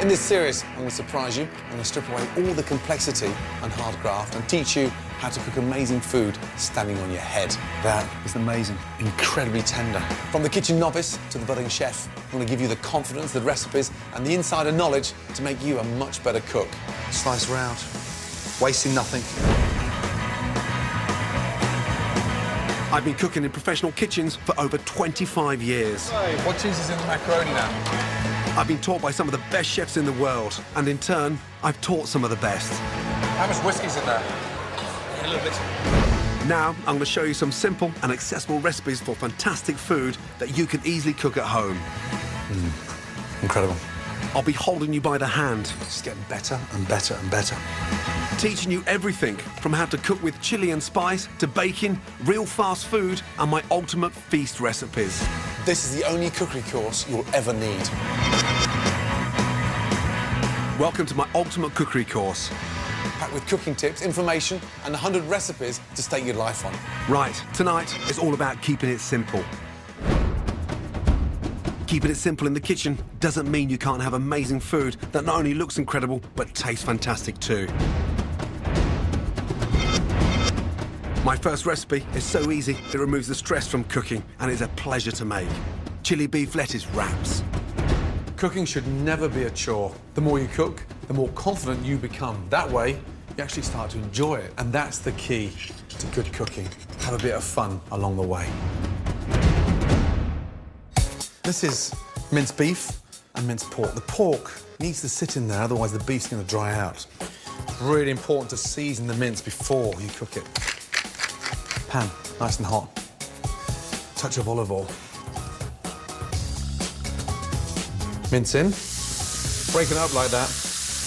In this series, I'm going to surprise you. I'm going to strip away all the complexity and hard graft and teach you how to cook amazing food standing on your head. That is amazing, incredibly tender. From the kitchen novice to the budding chef, I'm going to give you the confidence, the recipes and the insider knowledge to make you a much better cook. Slice round, wasting nothing. I've been cooking in professional kitchens for over 25 years. Hey, what cheese is in the macaroni now? I've been taught by some of the best chefs in the world, and in turn, I've taught some of the best. How much whiskey's in there? A little bit. Now, I'm going to show you some simple and accessible recipes for fantastic food that you can easily cook at home. Incredible. I'll be holding you by the hand. It's getting better and better and better. Teaching you everything from how to cook with chili and spice to baking, real fast food, and my ultimate feast recipes. This is the only cookery course you'll ever need. Welcome to my Ultimate Cookery Course. Packed with cooking tips, information, and 100 recipes to stake your life on. Right, tonight is all about keeping it simple. Keeping it simple in the kitchen doesn't mean you can't have amazing food that not only looks incredible, but tastes fantastic too. My first recipe is so easy, it removes the stress from cooking, and is a pleasure to make. Chili beef lettuce wraps. Cooking should never be a chore. The more you cook, the more confident you become. That way, you actually start to enjoy it. And that's the key to good cooking. Have a bit of fun along the way. This is minced beef and minced pork. The pork needs to sit in there, otherwise the beef's going to dry out. It's really important to season the mince before you cook it. Pan, nice and hot. Touch of olive oil. Mince in. Break it up like that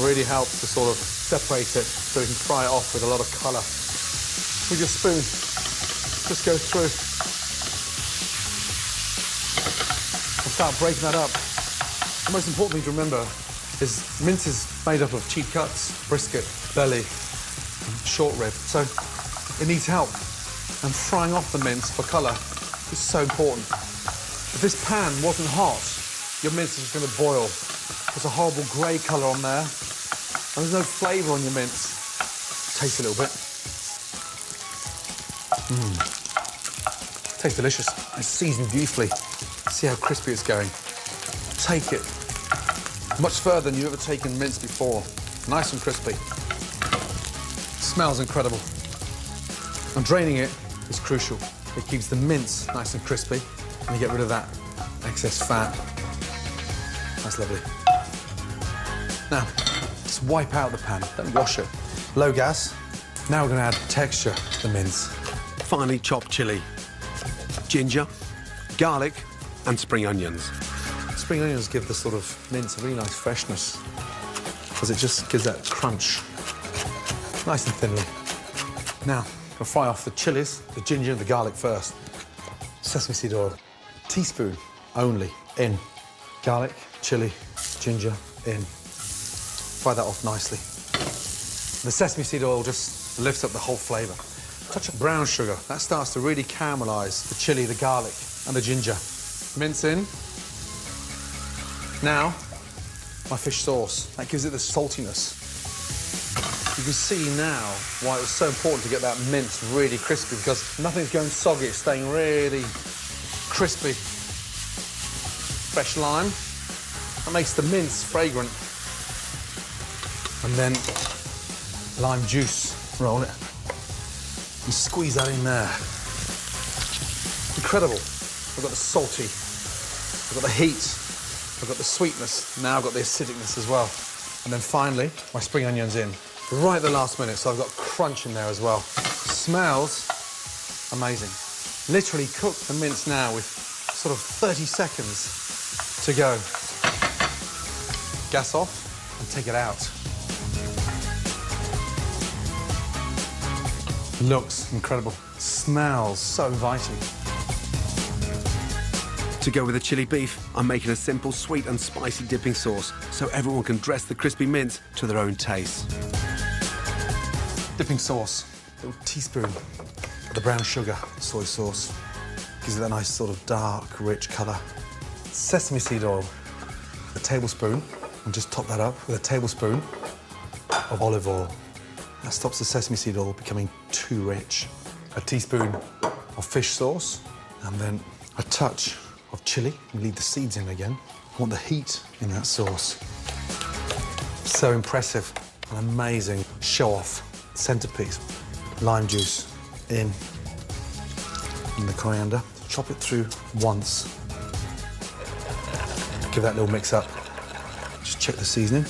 really helps to sort of separate it so you can fry it off with a lot of colour. With your spoon, just go through. And start breaking that up. The most important thing to remember is mince is made up of cheap cuts, brisket, belly, and short rib. So it needs help. And frying off the mince for colour is so important. If this pan wasn't hot, your mince is going to boil. There's a horrible grey colour on there, and there's no flavour on your mince. Taste a little bit. Tastes delicious. It's seasoned beautifully. See how crispy it's going. Take it much further than you've ever taken mince before. Nice and crispy. Smells incredible. And draining it is crucial. It keeps the mince nice and crispy, and you get rid of that excess fat. That's lovely. Now, just wipe out the pan, don't wash it. Low gas. Now we're going to add texture to the mince. Finely chopped chili, ginger, garlic, and spring onions. Spring onions give the sort of mince a really nice freshness, because it just gives that crunch. Nice and thinly. Now, I'll fry off the chilies, the ginger and the garlic first. Sesame seed oil. Teaspoon only in. Garlic, chili, ginger in. Fry that off nicely. The sesame seed oil just lifts up the whole flavour. Touch of brown sugar. That starts to really caramelise the chili, the garlic and the ginger. Mince in. Now, my fish sauce. That gives it the saltiness. You can see now why it was so important to get that mince really crispy, because nothing's going soggy, it's staying really crispy. Fresh lime, that makes the mince fragrant. And then lime juice, roll it, and squeeze that in there. Incredible. I've got the salty, I've got the heat, I've got the sweetness, now I've got the acidicness as well. And then finally, my spring onions in. Right at the last minute, so I've got crunch in there as well. Smells amazing. Literally cook the mince now with sort of 30 seconds to go. Gas off and take it out. Looks incredible. Smells so inviting. To go with the chili beef, I'm making a simple sweet and spicy dipping sauce so everyone can dress the crispy mince to their own taste. Dipping sauce, a little teaspoon of the brown sugar, soy sauce. Gives it that nice sort of dark, rich colour. Sesame seed oil, a tablespoon. and just top that up with a tablespoon of olive oil. That stops the sesame seed oil becoming too rich. A teaspoon of fish sauce, and then a touch of chili. Leave the seeds in again. I want the heat in that sauce. So impressive and amazing show-off centerpiece. Lime juice in, and the coriander. Chop it through once. Give that little mix up. Just check the seasoning.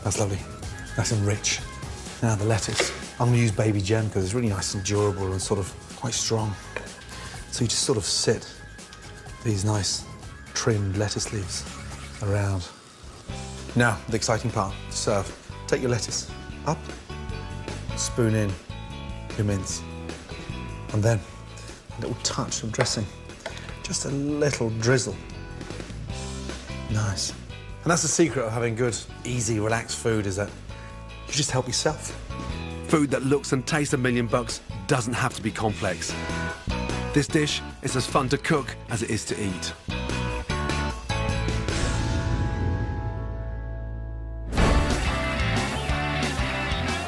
That's lovely. Nice and rich. Now the lettuce. I'm going to use baby gem because it's really nice and durable and sort of quite strong. So you just sort of sit these nice trimmed lettuce leaves around. Now, the exciting part, serve. Take your lettuce up, spoon in your mince, and then a little touch of dressing. Just a little drizzle. Nice. And that's the secret of having good, easy, relaxed food, is that you just help yourself. Food that looks and tastes $1 million doesn't have to be complex. This dish is as fun to cook as it is to eat.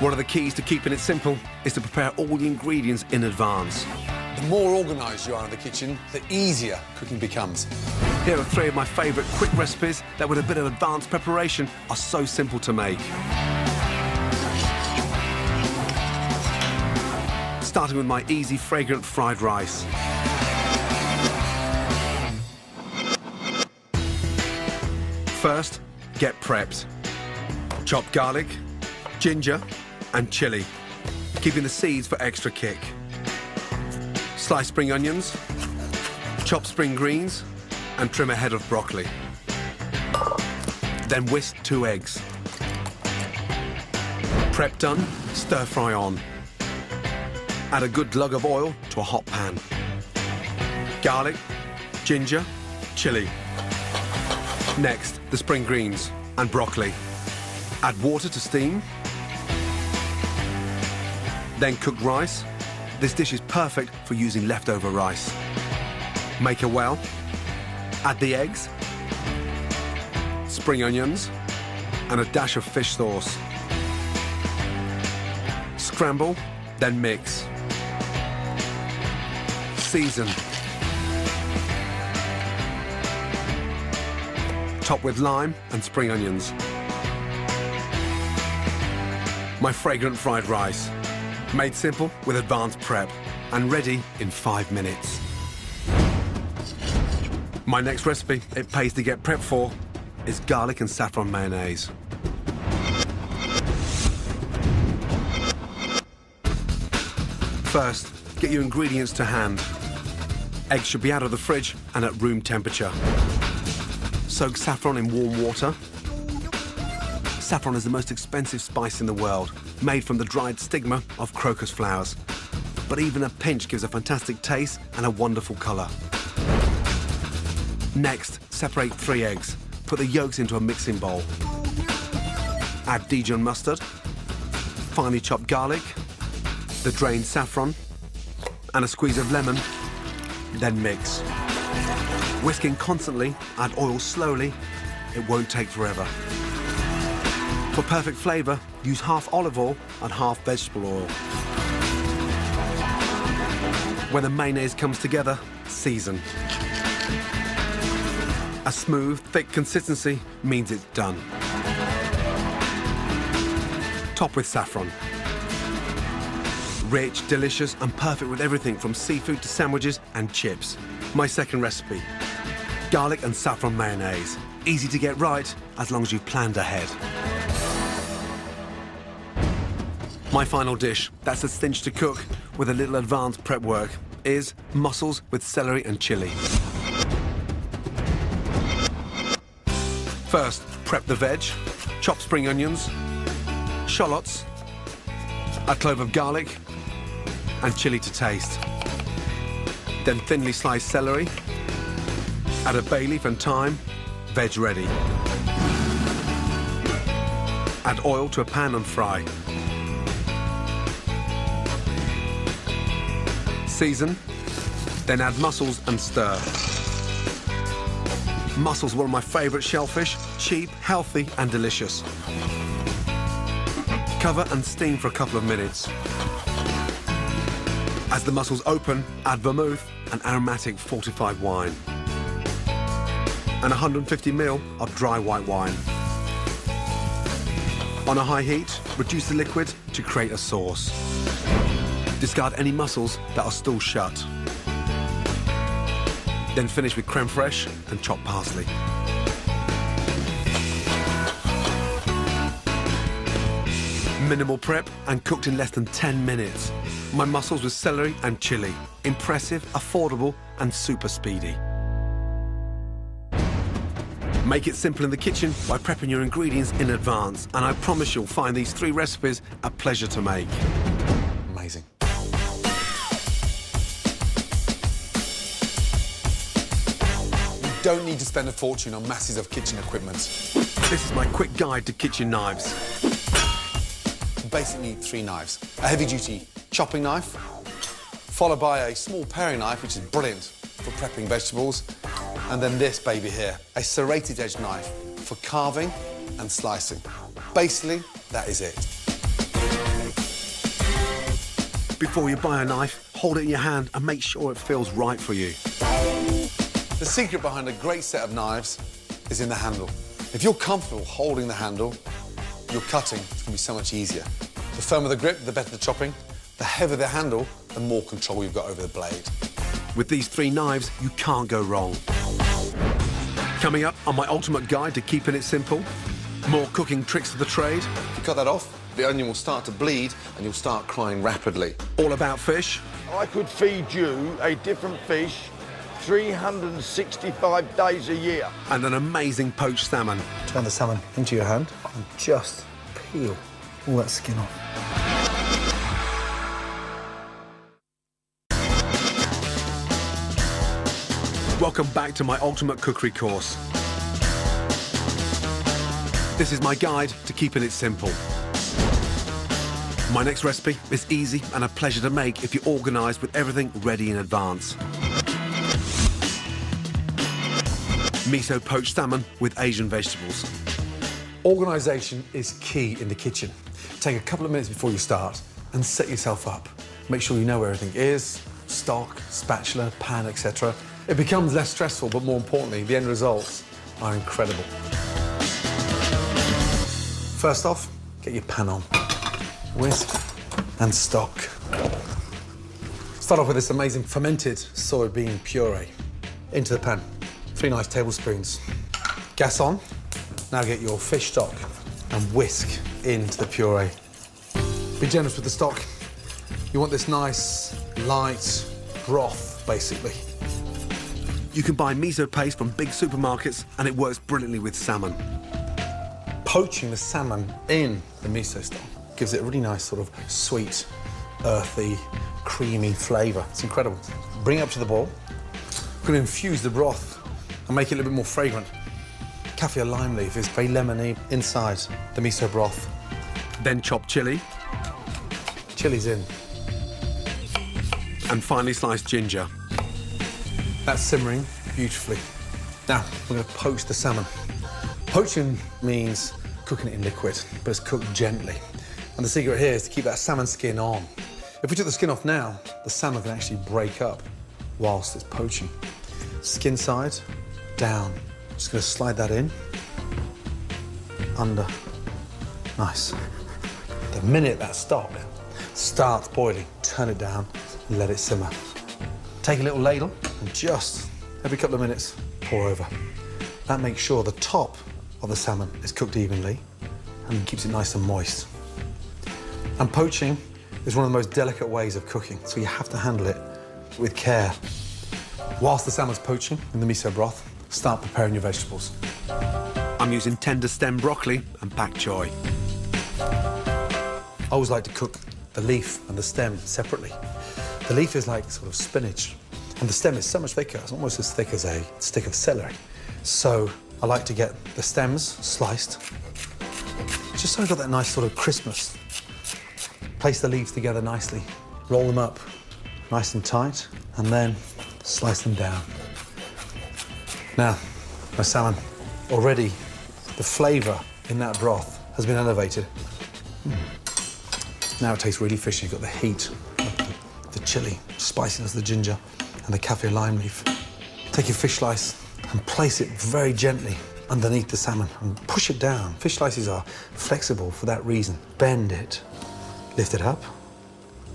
One of the keys to keeping it simple is to prepare all the ingredients in advance. The more organised you are in the kitchen, the easier cooking becomes. Here are 3 of my favourite quick recipes that, with a bit of advanced preparation, are so simple to make. Starting with my easy, fragrant fried rice. First, get prepped. Chop garlic, ginger, and chilli, keeping the seeds for extra kick. Slice spring onions, chop spring greens, and trim a head of broccoli. Then whisk 2 eggs. Prep done, stir fry on. Add a good glug of oil to a hot pan. Garlic, ginger, chilli. Next, the spring greens and broccoli. Add water to steam. Then cooked rice. This dish is perfect for using leftover rice. Make a well. Add the eggs, spring onions, and a dash of fish sauce. Scramble, then mix. Season. Top with lime and spring onions. My fragrant fried rice. Made simple with advanced prep and ready in 5 minutes. My next recipe it pays to get prepped for is garlic and saffron mayonnaise. First, get your ingredients to hand. Eggs should be out of the fridge and at room temperature. Soak saffron in warm water. Saffron is the most expensive spice in the world, made from the dried stigma of crocus flowers. But even a pinch gives a fantastic taste and a wonderful colour. Next, separate 3 eggs. Put the yolks into a mixing bowl. Add Dijon mustard, finely chopped garlic, the drained saffron, and a squeeze of lemon. Then mix. Whisking constantly, add oil slowly. It won't take forever. For perfect flavour, use half olive oil and half vegetable oil. When the mayonnaise comes together, season. A smooth, thick consistency means it's done. Top with saffron. Rich, delicious, and perfect with everything from seafood to sandwiches and chips. My second recipe, garlic and saffron mayonnaise. Easy to get right, as long as you've planned ahead. My final dish, that's a cinch to cook with a little advanced prep work, is mussels with celery and chilli. First, prep the veg, chop spring onions, shallots, a clove of garlic, and chilli to taste. Then thinly sliced celery, add a bay leaf and thyme, veg ready. Add oil to a pan and fry. Season, then add mussels and stir. Mussels are one of my favourite shellfish, cheap, healthy and delicious. Cover and steam for a couple of minutes. As the mussels open, add vermouth and aromatic fortified wine. And 150 ml of dry white wine. On a high heat, reduce the liquid to create a sauce. Discard any mussels that are still shut. Then finish with creme fraiche and chopped parsley. Minimal prep and cooked in less than 10 minutes. My mussels with celery and chilli. Impressive, affordable and super speedy. Make it simple in the kitchen by prepping your ingredients in advance, and I promise you'll find these 3 recipes a pleasure to make. Amazing. You don't need to spend a fortune on masses of kitchen equipment. This is my quick guide to kitchen knives. You basically need 3 knives. A heavy-duty chopping knife, followed by a small paring knife, which is brilliant for prepping vegetables. And then this baby here, a serrated edge knife for carving and slicing. Basically, that is it. Before you buy a knife, hold it in your hand and make sure it feels right for you. The secret behind a great set of knives is in the handle. If you're comfortable holding the handle, your cutting is going to be so much easier. The firmer the grip, the better the chopping. The heavier the handle, the more control you've got over the blade. With these 3 knives, you can't go wrong. Coming up on my ultimate guide to keeping it simple, more cooking tricks of the trade. If you cut that off, the onion will start to bleed and you'll start crying rapidly. All about fish. I could feed you a different fish 365 days a year. And an amazing poached salmon. Turn the salmon into your hand and just peel all that skin off. Welcome back to my Ultimate Cookery Course. This is my guide to keeping it simple. My next recipe is easy and a pleasure to make if you're organised with everything ready in advance. Miso-poached salmon with Asian vegetables. Organisation is key in the kitchen. Take a couple of minutes before you start and set yourself up. Make sure you know where everything is, stock, spatula, pan, etc. It becomes less stressful, but more importantly, the end results are incredible. First off, get your pan on. Whisk and stock. Start off with this amazing fermented soybean puree. Into the pan. 3 nice tablespoons. Gas on. Now get your fish stock and whisk into the puree. Be generous with the stock. You want this nice, light broth, basically. You can buy miso paste from big supermarkets and it works brilliantly with salmon. Poaching the salmon in the miso stock gives it a really nice sort of sweet, earthy, creamy flavour. It's incredible. Bring it up to the boil. We're going to infuse the broth and make it a little bit more fragrant. Kaffir lime leaf is very lemony inside the miso broth. Then chop chilli. Chilli's in. And finely sliced ginger. That's simmering beautifully. Now, we're going to poach the salmon. Poaching means cooking it in liquid, but it's cooked gently. And the secret here is to keep that salmon skin on. If we took the skin off now, the salmon can actually break up whilst it's poaching. Skin side, down. Just going to slide that in. Under. Nice. The minute that stock starts boiling, turn it down, let it simmer. Take a little ladle and just, every couple of minutes, pour over. That makes sure the top of the salmon is cooked evenly and keeps it nice and moist. And poaching is one of the most delicate ways of cooking, so you have to handle it with care. Whilst the salmon's poaching in the miso broth, start preparing your vegetables. I'm using tender stem broccoli and bok choy. I always like to cook the leaf and the stem separately. The leaf is like sort of spinach, and the stem is so much thicker. It's almost as thick as a stick of celery. So I like to get the stems sliced, just so I've got that nice sort of crispness. Place the leaves together nicely, roll them up nice and tight, and then slice them down. Now, My salmon. Already, the flavour in that broth has been elevated. Now it tastes really fishy. You've got the heat, the chilli, spiciness, the ginger, and the kaffir lime leaf. Take your fish slice and place it very gently underneath the salmon and push it down. Fish slices are flexible for that reason. Bend it, lift it up,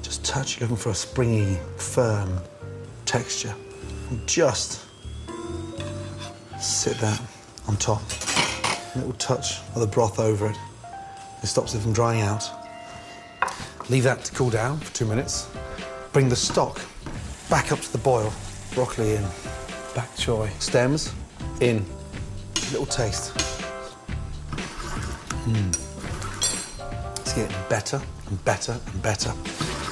just touch. You're looking for a springy, firm texture. And just sit that on top. A little touch of the broth over it. It stops it from drying out. Leave that to cool down for 2 minutes. Bring the stock back up to the boil. Broccoli in, bok choy, stems in. A little taste. It's getting better and better and better.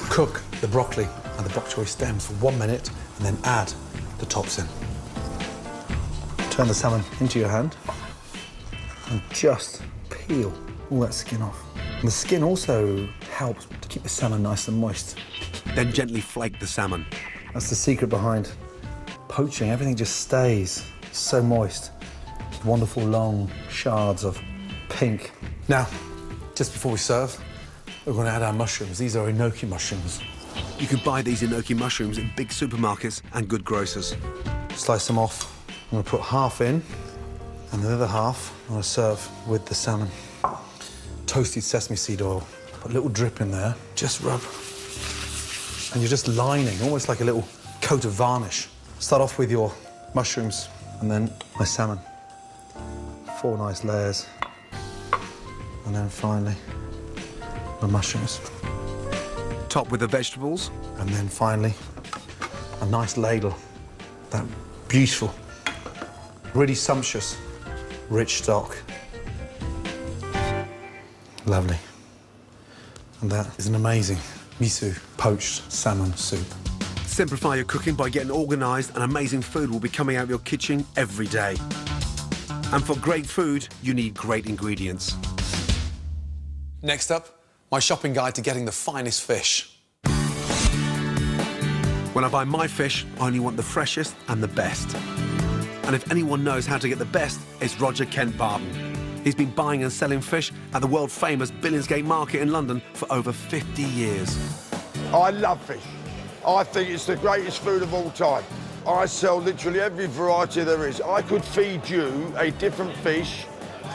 Cook the broccoli and the bok choy stems for 1 minute and then add the tops in. Turn the salmon into your hand and just peel all that skin off. And the skin also helps to keep the salmon nice and moist. Then gently flake the salmon. That's the secret behind poaching. Everything just stays so moist. Wonderful long shards of pink. Now, just before we serve, we're going to add our mushrooms. These are enoki mushrooms. You can buy these enoki mushrooms in big supermarkets and good grocers. Slice them off. I'm going to put half in, and the other half I'm going to serve with the salmon. Toasted sesame seed oil. Put a little drip in there. Just rub. And you're just lining, almost like a little coat of varnish. Start off with your mushrooms, and then my salmon. 4 nice layers. And then finally, the mushrooms. Top with the vegetables. And then finally, a nice ladle. That beautiful, really sumptuous, rich stock. Lovely. And that is an amazing miso-poached salmon soup. Simplify your cooking by getting organised, and amazing food will be coming out of your kitchen every day. And for great food, you need great ingredients. Next up, my shopping guide to getting the finest fish. When I buy my fish, I only want the freshest and the best. And if anyone knows how to get the best, it's Roger Kent Barton. He's been buying and selling fish at the world-famous Billingsgate Market in London for over 50 years. I love fish. I think it's the greatest food of all time. I sell literally every variety there is. I could feed you a different fish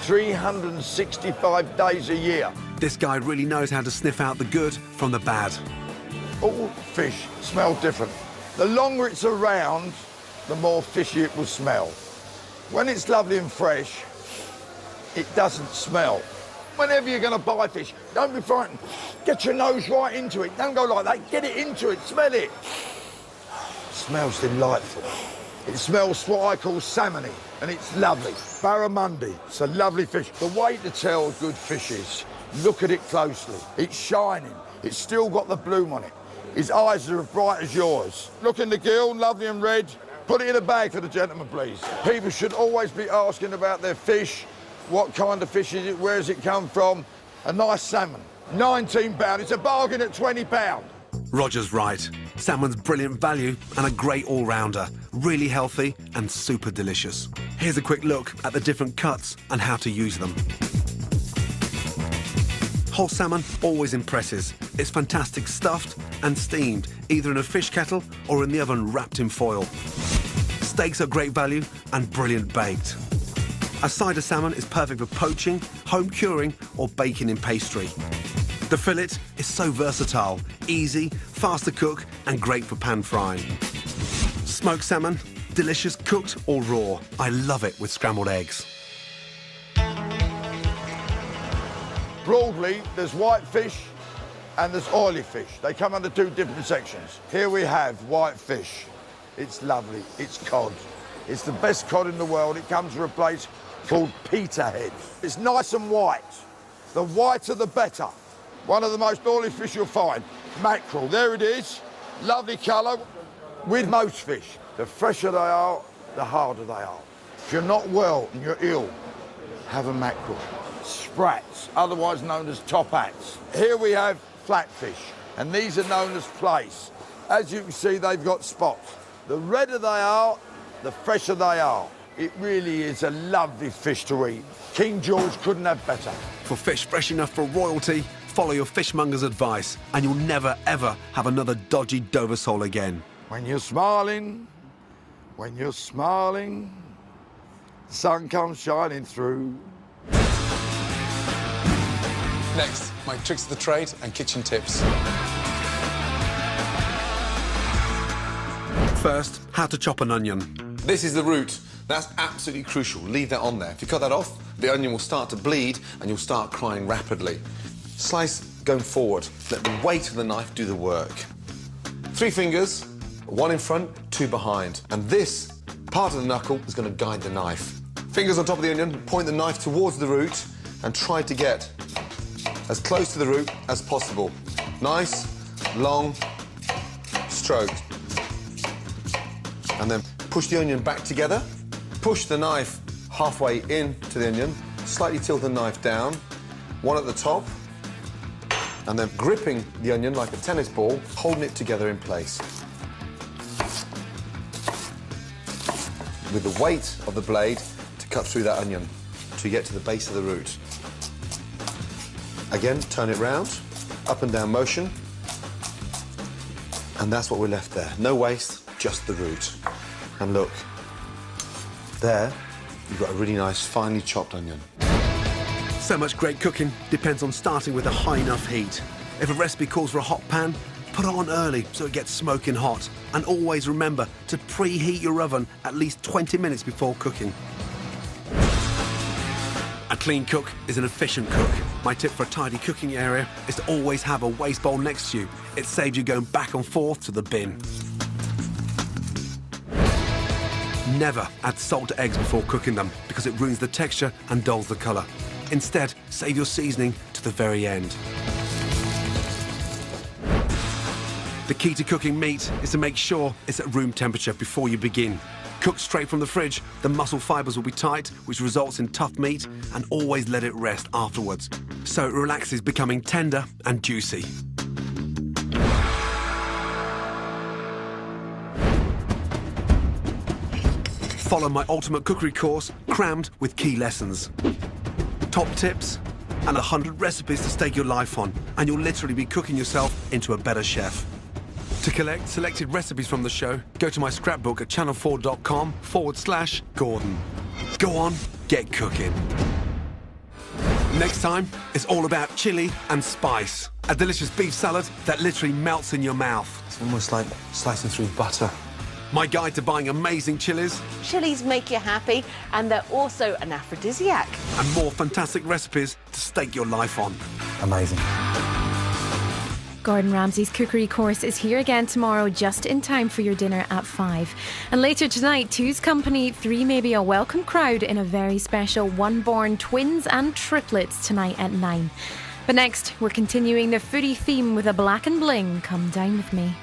365 days a year. This guy really knows how to sniff out the good from the bad. All fish smell different. The longer it's around, the more fishy it will smell. When it's lovely and fresh, it doesn't smell. Whenever you're going to buy fish, don't be frightened. Get your nose right into it. Don't go like that. Get it into it. Smell it. Smells delightful. It smells what I call salmony, and it's lovely. Barramundi, it's a lovely fish. The way to tell good fish is, look at it closely. It's shining. It's still got the bloom on it. His eyes are as bright as yours. Look in the gill, lovely and red. Put it in a bag for the gentleman, please. People should always be asking about their fish. What kind of fish is it? Where does it come from? A nice salmon. £19. It's a bargain at £20. Roger's right. Salmon's brilliant value and a great all-rounder. Really healthy and super delicious. Here's a quick look at the different cuts and how to use them. Whole salmon always impresses. It's fantastic stuffed and steamed, either in a fish kettle or in the oven wrapped in foil. Steaks are great value and brilliant baked. A side of salmon is perfect for poaching, home curing or baking in pastry. The fillet is so versatile, easy, fast to cook and great for pan frying. Smoked salmon, delicious cooked or raw. I love it with scrambled eggs. Broadly, there's white fish and there's oily fish. They come under 2 different sections. Here we have white fish. It's lovely, it's cod. It's the best cod in the world. It comes from a place called Peterhead. It's nice and white. The whiter the better. One of the most oily fish you'll find. Mackerel, there it is. Lovely colour. With most fish, the fresher they are, the harder they are. If you're not well and you're ill, have a mackerel. Sprats, otherwise known as top hats. Here we have flatfish, and these are known as plaice. As you can see, they've got spots. The redder they are, the fresher they are. It really is a lovely fish to eat. King George couldn't have better. For fish fresh enough for royalty, follow your fishmonger's advice and you'll never, ever have another dodgy Dover sole again. When you're smiling, the sun comes shining through. Next, my tricks of the trade and kitchen tips. First, how to chop an onion. This is the root. That's absolutely crucial. Leave that on there. If you cut that off, the onion will start to bleed and you'll start crying rapidly. Slice going forward. Let the weight of the knife do the work. 3 fingers, 1 in front, 2 behind. And this part of the knuckle is going to guide the knife. Fingers on top of the onion, point the knife towards the root and try to get as close to the root as possible. Nice, long strokes. And then push the onion back together. Push the knife halfway into the onion. Slightly tilt the knife down. 1 at the top. And then gripping the onion like a tennis ball, holding it together in place. With the weight of the blade to cut through that onion to get to the base of the root. Again, turn it round, up and down motion. And that's what we're left there. No waste, just the root. And look, there, you've got a really nice, finely chopped onion. So much great cooking depends on starting with a high enough heat. If a recipe calls for a hot pan, put it on early so it gets smoking hot. And always remember to preheat your oven at least 20 minutes before cooking. A clean cook is an efficient cook. My tip for a tidy cooking area is to always have a waste bowl next to you. It saves you going back and forth to the bin. Never add salt to eggs before cooking them because it ruins the texture and dulls the colour. Instead, save your seasoning to the very end. The key to cooking meat is to make sure it's at room temperature before you begin. Cooked straight from the fridge, the muscle fibres will be tight, which results in tough meat, and always let it rest afterwards, so it relaxes, becoming tender and juicy. Follow my Ultimate Cookery Course, crammed with key lessons. Top tips and 100 recipes to stake your life on, and you'll literally be cooking yourself into a better chef. To collect selected recipes from the show, go to my scrapbook at channel4.com/Gordon. Go on, get cooking. Next time, it's all about chili and spice. A delicious beef salad that literally melts in your mouth. It's almost like slicing through butter. My guide to buying amazing chilies. Chilies make you happy, and they're also an aphrodisiac. And more fantastic recipes to stake your life on. Amazing. Gordon Ramsay's cookery course is here again tomorrow, just in time for your dinner at 5. And later tonight, 2's company, 3 may be a welcome crowd in a very special one-born twins and triplets tonight at 9. But next, we're continuing the foodie theme with a black and bling. Come dine with me.